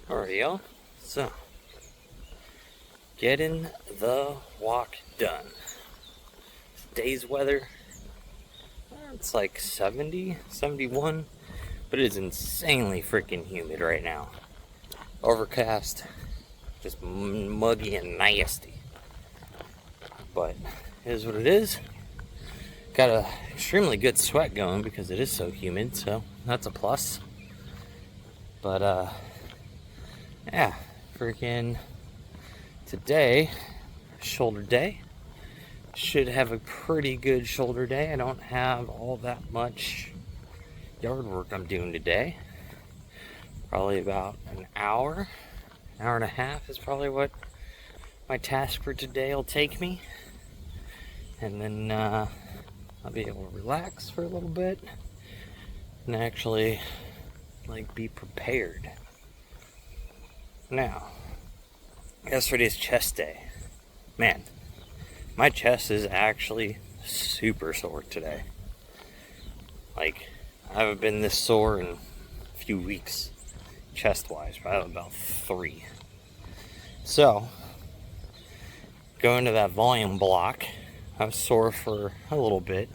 Alright, y'all. So, getting the walk done. Today's weather, it's like 70, 71, but it is insanely freaking humid right now. Overcast, just muggy and nasty. But it is what it is. Got a extremely good sweat going because it is so humid, so that's a plus. But yeah, freaking today, shoulder day. Should have a pretty good shoulder day. I don't have all that much yard work I'm doing today. Probably about an hour and a half is probably what my task for today will take me. And then I'll be able to relax for a little bit and actually be prepared. Now, yesterday's chest day. Man, my chest is actually super sore today. I haven't been this sore in a few weeks, chest-wise, probably about 3. So, going to that volume block, I was sore for a little bit,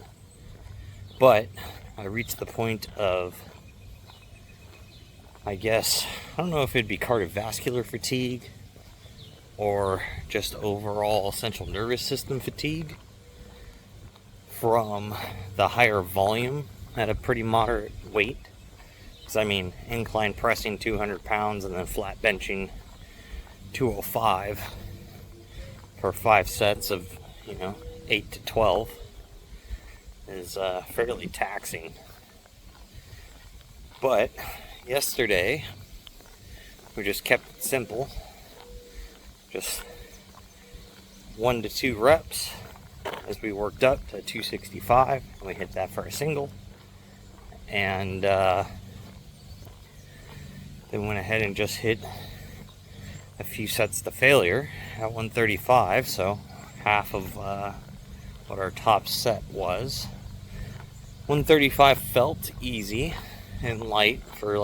but I reached the point of, I don't know if it'd be cardiovascular fatigue or just overall central nervous system fatigue from the higher volume at a pretty moderate weight. Because incline pressing 200 pounds and then flat benching 205 for 5 sets of 8 to 12 is fairly taxing. But yesterday we just kept it simple. Just 1 to 2 reps as we worked up to 265. And we hit that for a single. And then went ahead and just hit a few sets to failure at 135. So half of what our top set was. 135 felt easy and light for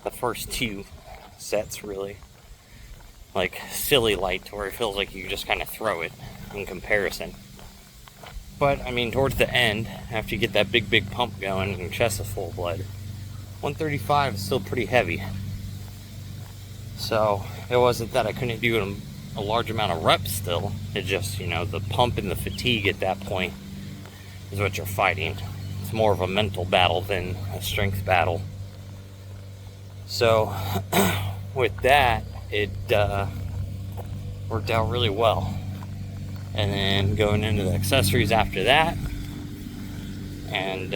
the first 2 sets, really. Silly light to where it feels like you just kind of throw it in comparison. But towards the end, after you get that big pump going and your chest is full of blood, 135 is still pretty heavy. So it wasn't that I couldn't do a large amount of reps still. It just, the pump and the fatigue at that point is what you're fighting. It's more of a mental battle than a strength battle. So with that, it worked out really well. And then going into the accessories after that, and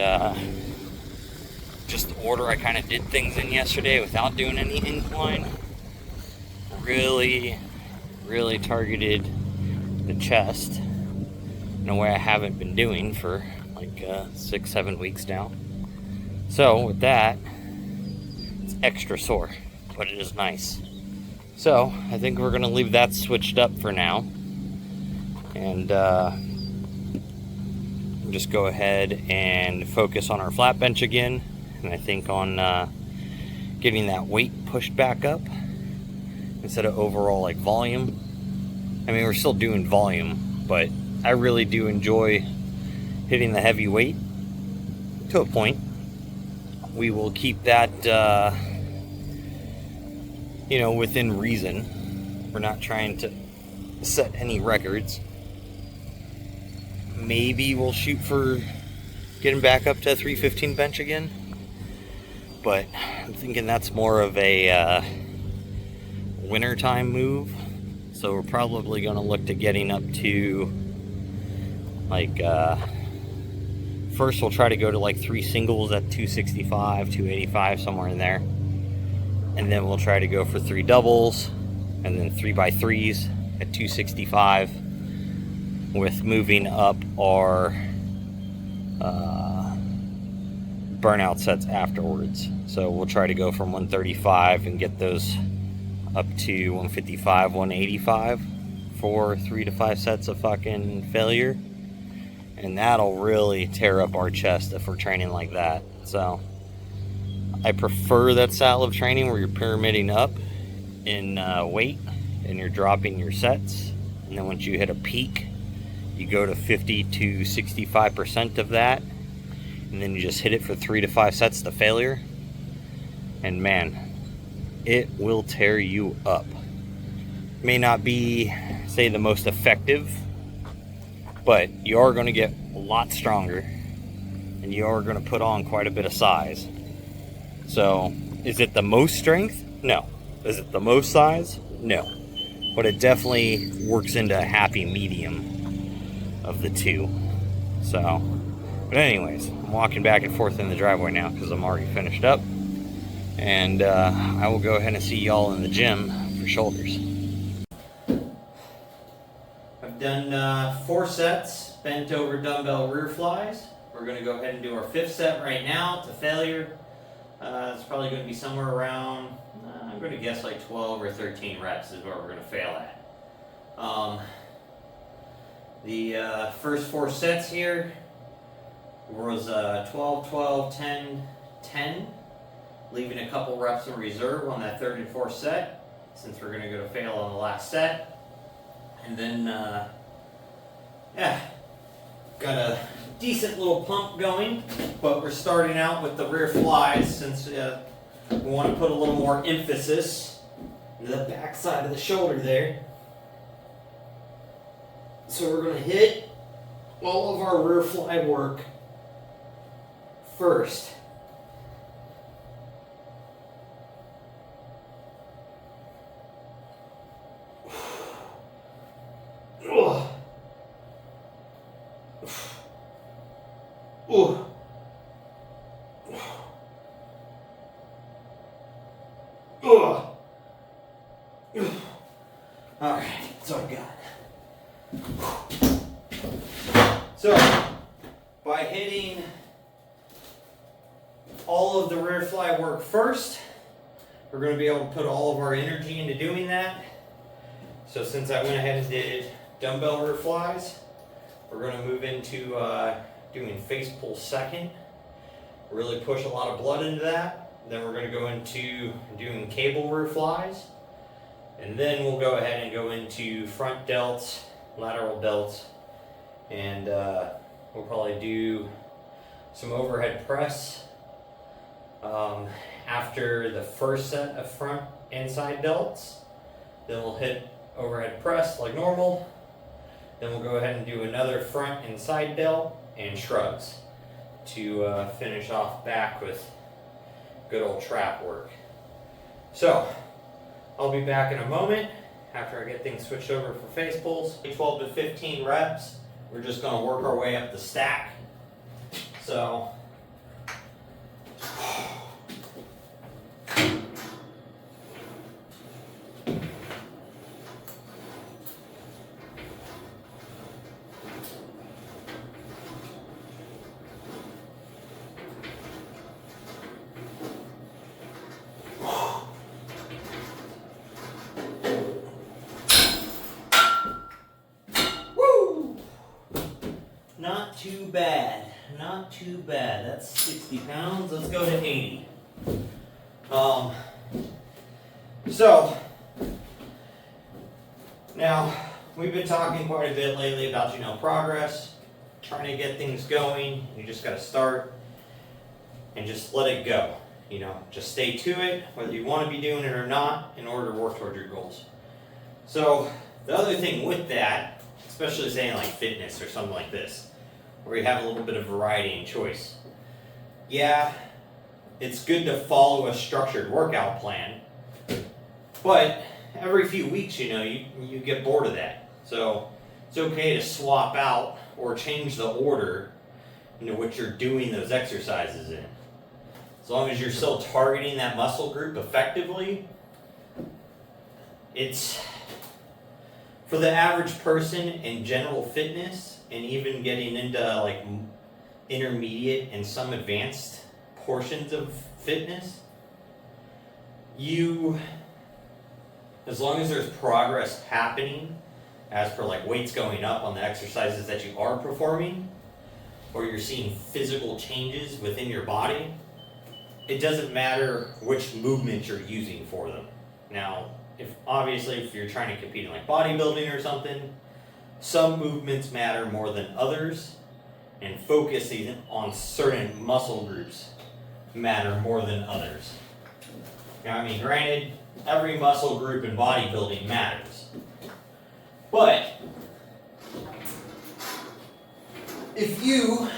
just the order I kind of did things in yesterday without doing any incline, really targeted the chest in a way I haven't been doing for 6-7 weeks now. So with that, it's extra sore, but it is nice. So I think we're going to leave that switched up for now, and just go ahead and focus on our flat bench again, and I think on getting that weight pushed back up instead of overall volume. We're still doing volume, but I really do enjoy hitting the heavy weight to a point. We will keep that within reason. We're not trying to set any records. Maybe we'll shoot for getting back up to a 315 bench again, but I'm thinking that's more of a wintertime move. So we're probably going to look to getting up to first we'll try to go to 3 singles at 265, 285, somewhere in there. And then we'll try to go for 3 doubles and then 3x3s at 265, with moving up our burnout sets afterwards. So we'll try to go from 135 and get those up to 155, 185 for 3 to 5 sets of fucking failure. And that'll really tear up our chest if we're training like that. So I prefer that style of training where you're pyramiding up in weight, and you're dropping your sets. And then once you hit a peak, you go to 50 to 65% of that, and then you just hit it for 3 to 5 sets to failure. And man, it will tear you up. May not be, say, the most effective, but you are going to get a lot stronger, and you are going to put on quite a bit of size. So, is it the most strength? No. Is it the most size? No. But it definitely works into a happy medium of the two. So, but anyways, I'm walking back and forth in the driveway now because I'm already finished up. And I will go ahead and see y'all in the gym for shoulders. I've done 4 sets, bent over dumbbell rear flies. We're going to go ahead and do our 5th set right now to failure. It's probably going to be somewhere around, I'm going to guess like 12 or 13 reps is what we're going to fail at. The first 4 sets here was 12, 12, 10, 10, leaving a couple reps in reserve on that 3rd and 4th set, since we're going to go to fail on the last set. And then, yeah, got a decent little pump going, but we're starting out with the rear flies since we want to put a little more emphasis into the back side of the shoulder there. So we're going to hit all of our rear fly work first. Alright, that's all I got. So, by hitting all of the rear fly work first, we're going to be able to put all of our energy into doing that. So since I went ahead and did dumbbell rear flies, we're going to move into doing face pull second. Really push a lot of blood into that. Then we're going to go into doing cable rear flies. And then we'll go ahead and go into front delts, lateral delts, and we'll probably do some overhead press after the first set of front and side delts. Then we'll hit overhead press like normal. Then we'll go ahead and do another front and side delt and shrugs to finish off back with good old trap work. So, I'll be back in a moment after I get things switched over for face pulls. 12 to 15 reps. We're just going to work our way up the stack. So, not too bad, not too bad. That's 60 pounds. Let's go to 80. So, now, we've been talking quite a bit lately about, progress, trying to get things going. You just got to start and just let it go. Just stay to it, whether you want to be doing it or not, in order to work toward your goals. So, the other thing with that, especially saying like fitness or something like this, where you have a little bit of variety and choice. Yeah, it's good to follow a structured workout plan, but every few weeks, you get bored of that. So it's okay to swap out or change the order into which you're doing those exercises in. As long as you're still targeting that muscle group effectively, it's for the average person in general fitness, and even getting into like intermediate and some advanced portions of fitness, as long as there's progress happening as per like weights going up on the exercises that you are performing, or you're seeing physical changes within your body, it doesn't matter which movement you're using for them. Now, if you're trying to compete in like bodybuilding or something, some movements matter more than others, and focusing on certain muscle groups matter more than others. Now, I mean, granted, every muscle group in bodybuilding matters, but if you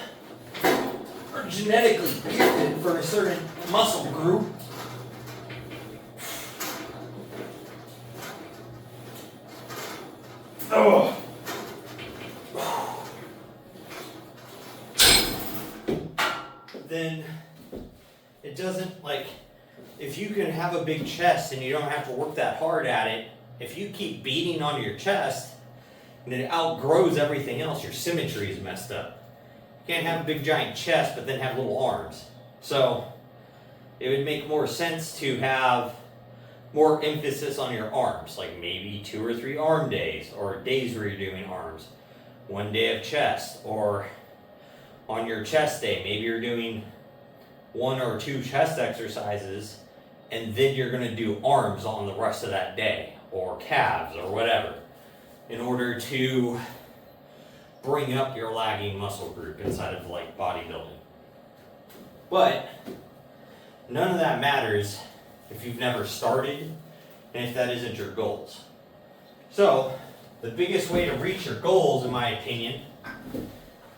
are genetically gifted for a certain muscle group, then it doesn't, like, if you can have a big chest and you don't have to work that hard at it, if you keep beating on your chest and it outgrows everything else, your symmetry is messed up. You can't have a big giant chest but then have little arms. So it would make more sense to have more emphasis on your arms, like maybe 2 or 3 arm days, or days where you're doing arms. 1 day of chest, or on your chest day, maybe you're doing 1 or 2 chest exercises, and then you're going to do arms on the rest of that day, or calves, or whatever, in order to bring up your lagging muscle group inside of like bodybuilding. But none of that matters if you've never started and if that isn't your goals. So the biggest way to reach your goals, in my opinion,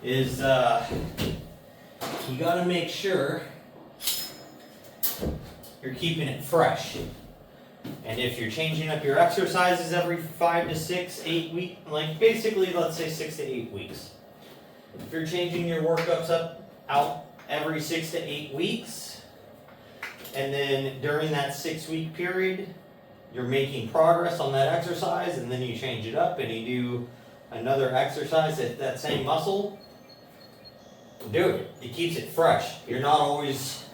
is you got to make sure you're keeping it fresh. And if you're changing up your exercises every 5 to 6, 8 weeks, like basically let's say 6 to 8 weeks. If you're changing your workups out every 6 to 8 weeks, and then during that 6-week period, you're making progress on that exercise, and then you change it up and you do another exercise at that same muscle, do it. It keeps it fresh. You're not always,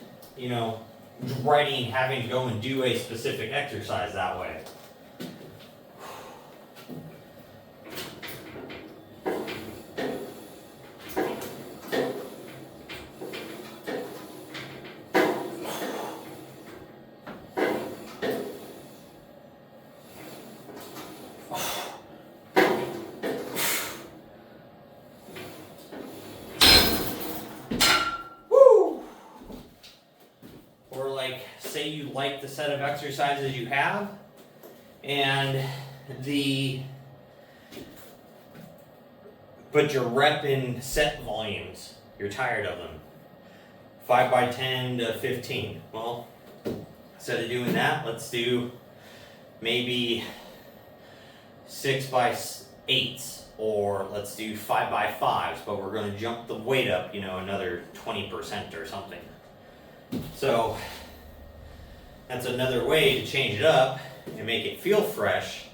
having to go and do a specific exercise that way. Say you like the set of exercises you have, but your rep and set volumes, you're tired of them. 5 by 10 to 15. Well, instead of doing that, let's do maybe 6 by 8s, or let's do 5 by 5s, but we're going to jump the weight up, another 20% or something. So that's another way to change it up and make it feel fresh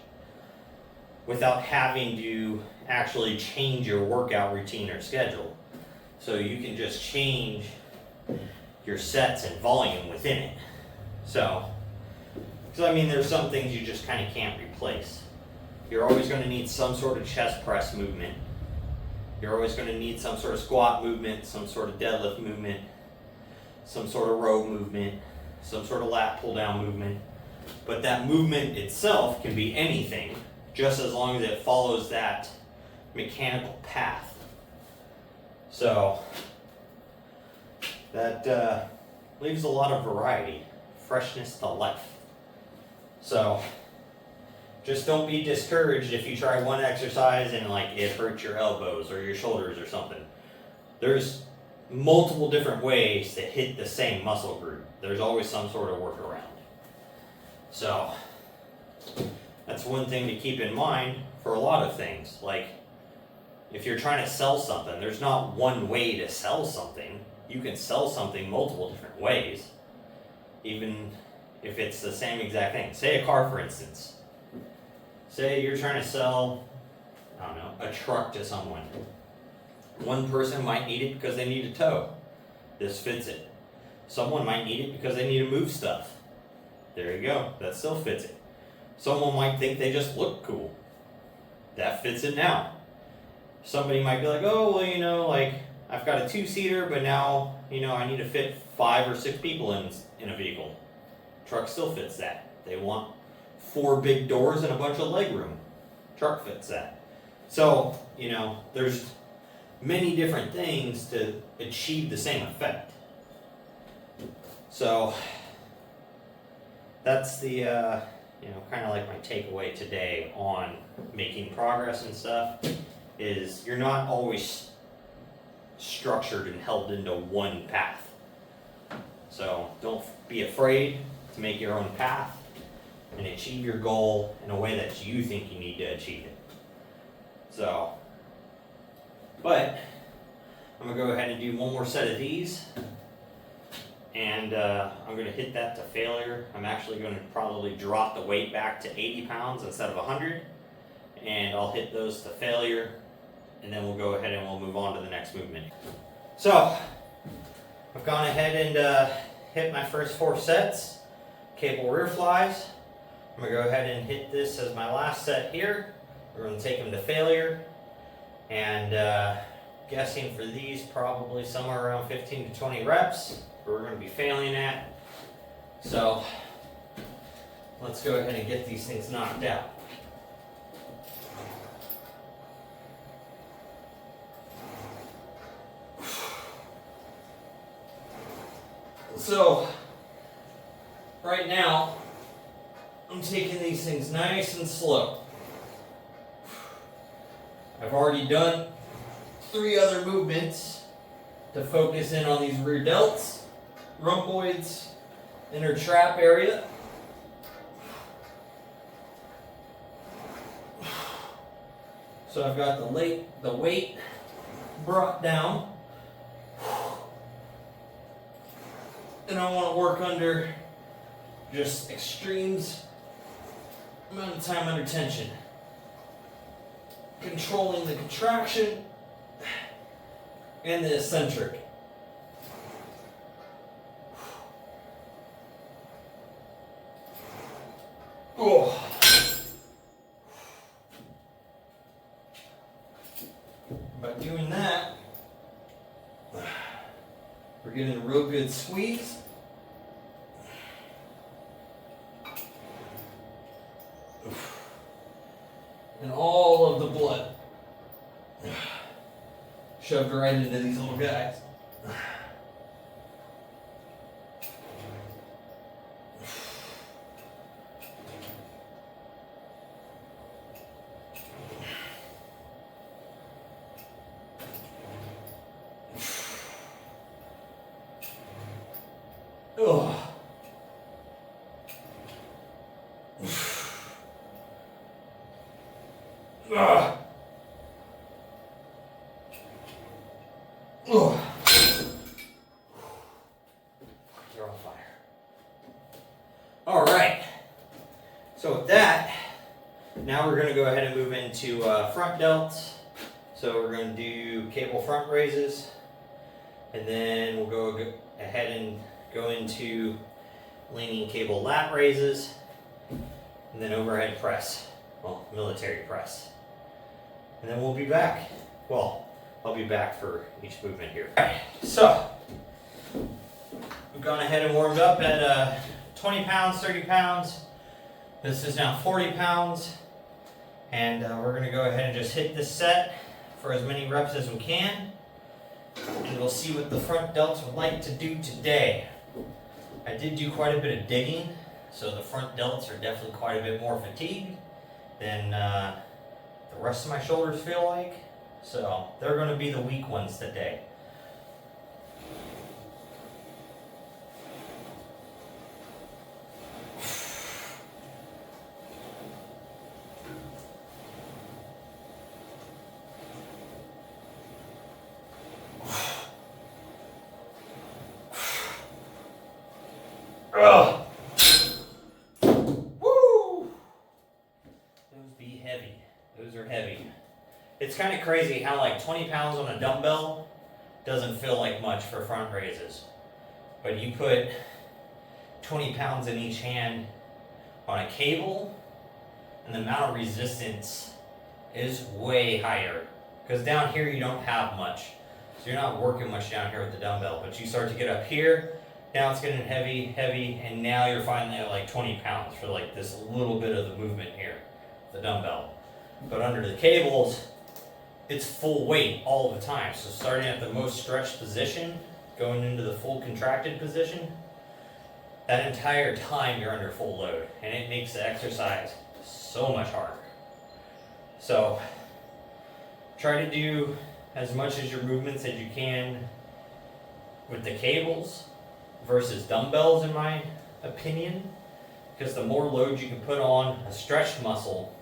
without having to actually change your workout routine or schedule. So you can just change your sets and volume within it. So there's some things you just kind of can't replace. You're always going to need some sort of chest press movement. You're always going to need some sort of squat movement, some sort of deadlift movement, some sort of row movement, some sort of lat pull down movement. But that movement itself can be anything, just as long as it follows that mechanical path. So that leaves a lot of variety, freshness to life. So just don't be discouraged if you try one exercise and it hurts your elbows or your shoulders or something. There's multiple different ways to hit the same muscle group. There's always some sort of workaround. So that's one thing to keep in mind for a lot of things. Like if you're trying to sell something, there's not one way to sell something. You can sell something multiple different ways, even if it's the same exact thing. Say a car, for instance. Say you're trying to sell, a truck to someone. One person might need it because they need a tow. This fits it. Someone might need it because they need to move stuff. There you go. That still fits it. Someone might think they just look cool. That fits it now. Somebody might be like, oh, well, I've got a 2-seater, but now, I need to fit 5 or 6 people in a vehicle. Truck still fits that. They want 4 big doors and a bunch of leg room. Truck fits that. So, you know, there's many different things to achieve the same effect. So that's the, you know, kind of like my takeaway today on making progress and stuff, is you're not always structured and held into one path. So don't be afraid to make your own path and achieve your goal in a way that you think you need to achieve it. So, but I'm going to go ahead and do one more set of these, and I'm going to hit that to failure. I'm actually going to probably drop the weight back to 80 pounds instead of 100, and I'll hit those to failure, and then we'll go ahead and we'll move on to the next movement. So, I've gone ahead and hit my first 4 sets, cable rear flies. I'm going to go ahead and hit this as my last set here. We're going to take them to failure, and guessing for these probably somewhere around 15 to 20 reps we're going to be failing at. So let's go ahead and get these things knocked out. So right now I'm taking these things nice and slow. I've already done 3 other movements to focus in on these rear delts, rhomboids, inner trap area. So I've got the weight brought down, and I want to work under just extremes amount of time under tension, controlling the contraction and the eccentric. Oh. By doing that, we're getting a real good squeeze. And all of the blood shoved right into these little guys. Oh. Oh. You're on fire. All right. So with that, now we're going to go ahead and move into front delts. So we're going to do cable front raises, and then we'll go ahead and go into leaning cable lat raises, and then overhead press, well, military press. And then we'll be back. Well, I'll be back for each movement here. All right, so we've gone ahead and warmed up at 20 pounds, 30 pounds. This is now 40 pounds. And we're going to go ahead and just hit this set for as many reps as we can. And we'll see what the front delts would like to do today. I did do quite a bit of digging, so the front delts are definitely quite a bit more fatigued than the rest of my shoulders feel like. So they're going to be the weak ones today. Ugh. Woo! Those be heavy. Those are heavy. It's kind of crazy how like 20 pounds on a dumbbell doesn't feel like much for front raises. But you put 20 pounds in each hand on a cable, and the amount of resistance is way higher. Because down here you don't have much. So you're not working much down here with the dumbbell. But you start to get up here, Now it's getting heavy, heavy, and now you're finally at like 20 pounds for like this little bit of the movement here, the dumbbell. But under the cables, it's full weight all the time. So starting at the most stretched position, going into the full contracted position, that entire time you're under full load, and it makes the exercise so much harder. So try to do as much as your movements as you can with the cables versus dumbbells, in my opinion, because the more load you can put on a stretched muscle,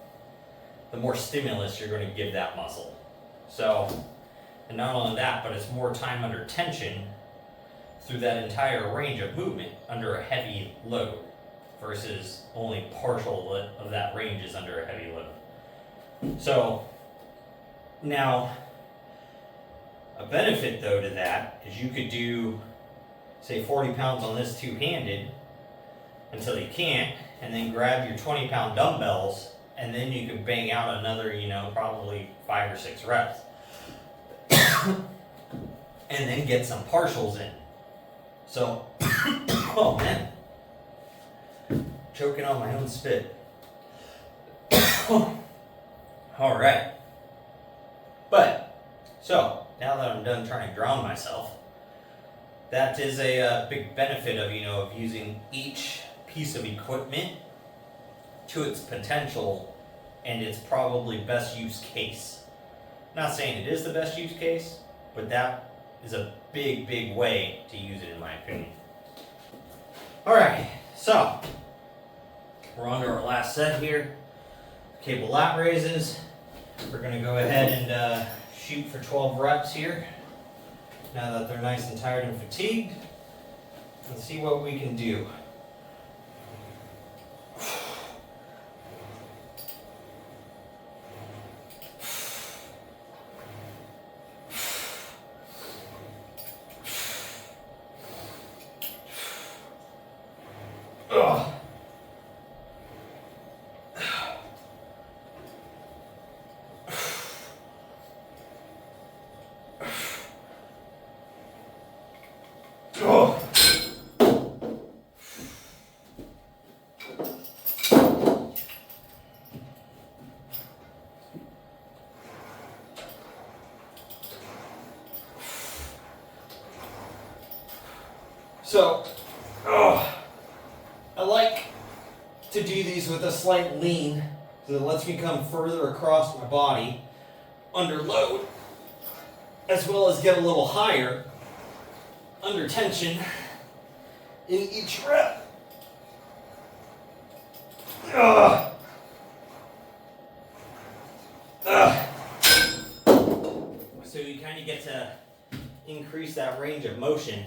the more stimulus you're going to give that muscle. So, and not only that, but it's more time under tension through that entire range of movement under a heavy load versus only partial of that range is under a heavy load. So now a benefit though to that is you could do, say, 40 pounds on this two-handed until you can't, and then grab your 20-pound dumbbells, and then you could bang out another, probably 5 or 6 reps. And then get some partials in. So, oh man, choking on my own spit. All right. But, so, now that I'm done trying to drown myself, that is a big benefit of using each piece of equipment to its potential and its probably best use case. Not saying it is the best use case, but that is a big, big way to use it in my opinion. Alright, so we're on to our last set here. Cable lat raises. We're going to go ahead and shoot for 12 reps here. Now that they're nice and tired and fatigued, let's see what we can do. Ugh. So, I like to do these with a slight lean, so it lets me come further across my body under load, as well as get a little higher under tension in each rep. So you kind of get to increase that range of motion.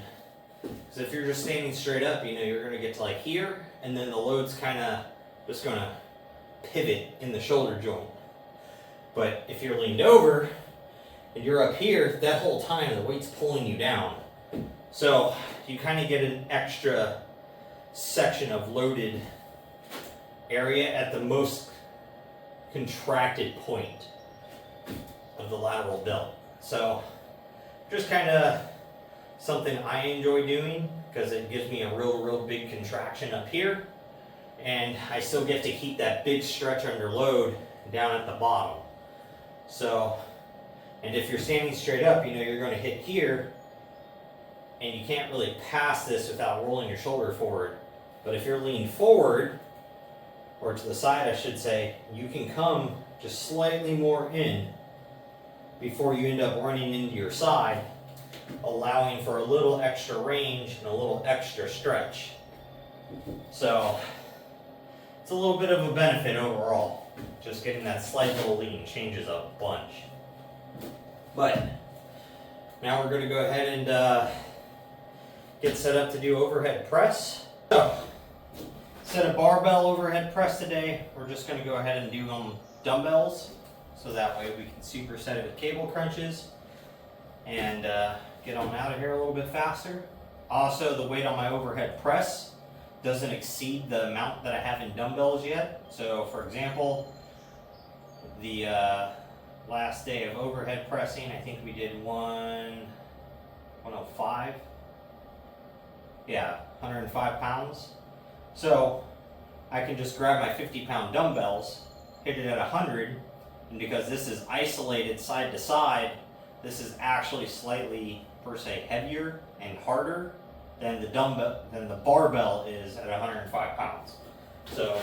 Because if you're just standing straight up, you're going to get to like here, and then the load's kind of just going to pivot in the shoulder joint. But if you're leaned over and you're up here, that whole time the weight's pulling you down. So you kind of get an extra section of loaded area at the most contracted point of the lateral delt. So just kind of something I enjoy doing because it gives me a real big contraction up here, and I still get to keep that big stretch under load down at the bottom. So, and if you're standing straight up, you're going to hit here, and you can't really pass this without rolling your shoulder forward. But if you're leaned forward, or to the side I should say, you can come just slightly more in before you end up running into your side, allowing for a little extra range and a little extra stretch. So it's a little bit of a benefit overall. Just getting that slight little lean changes a bunch. But now we're going to go ahead and get set up to do overhead press. So instead of barbell overhead press today, we're just going to go ahead and do dumbbells, so that way we can superset it with cable crunches and get on out of here a little bit faster. Also, the weight on my overhead press doesn't exceed the amount that I have in dumbbells yet. So for example, the last day of overhead pressing, I think we did 105. yeah, 105 pounds. So I can just grab my 50-pound dumbbells, hit it at 100, and because this is isolated side to side, this is actually slightly, per se, heavier and harder than the barbell is at 105 pounds. So,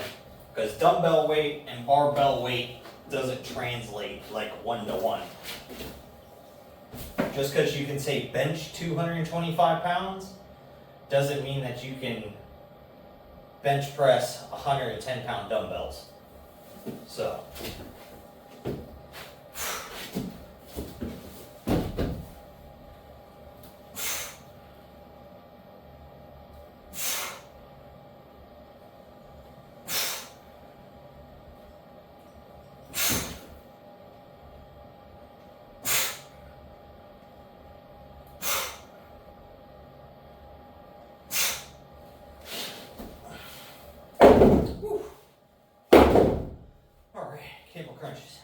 because dumbbell weight and barbell weight doesn't translate like 1-to-1. Just because you can say bench 225 pounds doesn't mean that you can bench press 110-pound dumbbells. So, cable crunches.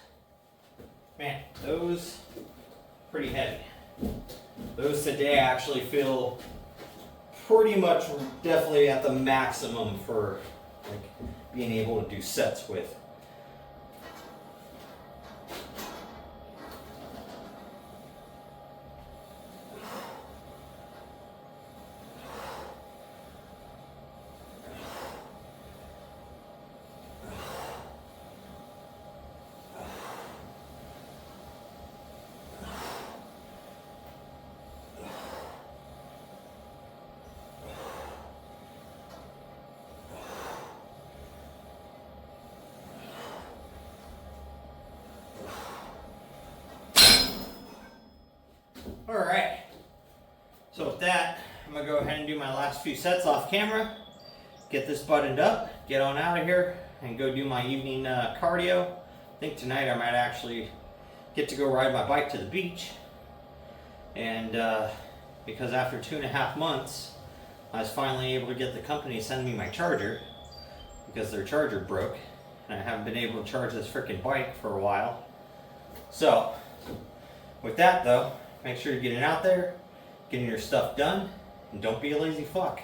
Man, those pretty heavy. Those today actually feel pretty much definitely at the maximum for like being able to do sets with. Alright, so with that, I'm going to go ahead and do my last few sets off camera, get this buttoned up, get on out of here, and go do my evening cardio. I think tonight I might actually get to go ride my bike to the beach, and because after 2.5 months, I was finally able to get the company to send me my charger, because their charger broke, and I haven't been able to charge this freaking bike for a while. So, with that though, make sure you're getting out there, getting your stuff done, and don't be a lazy fuck.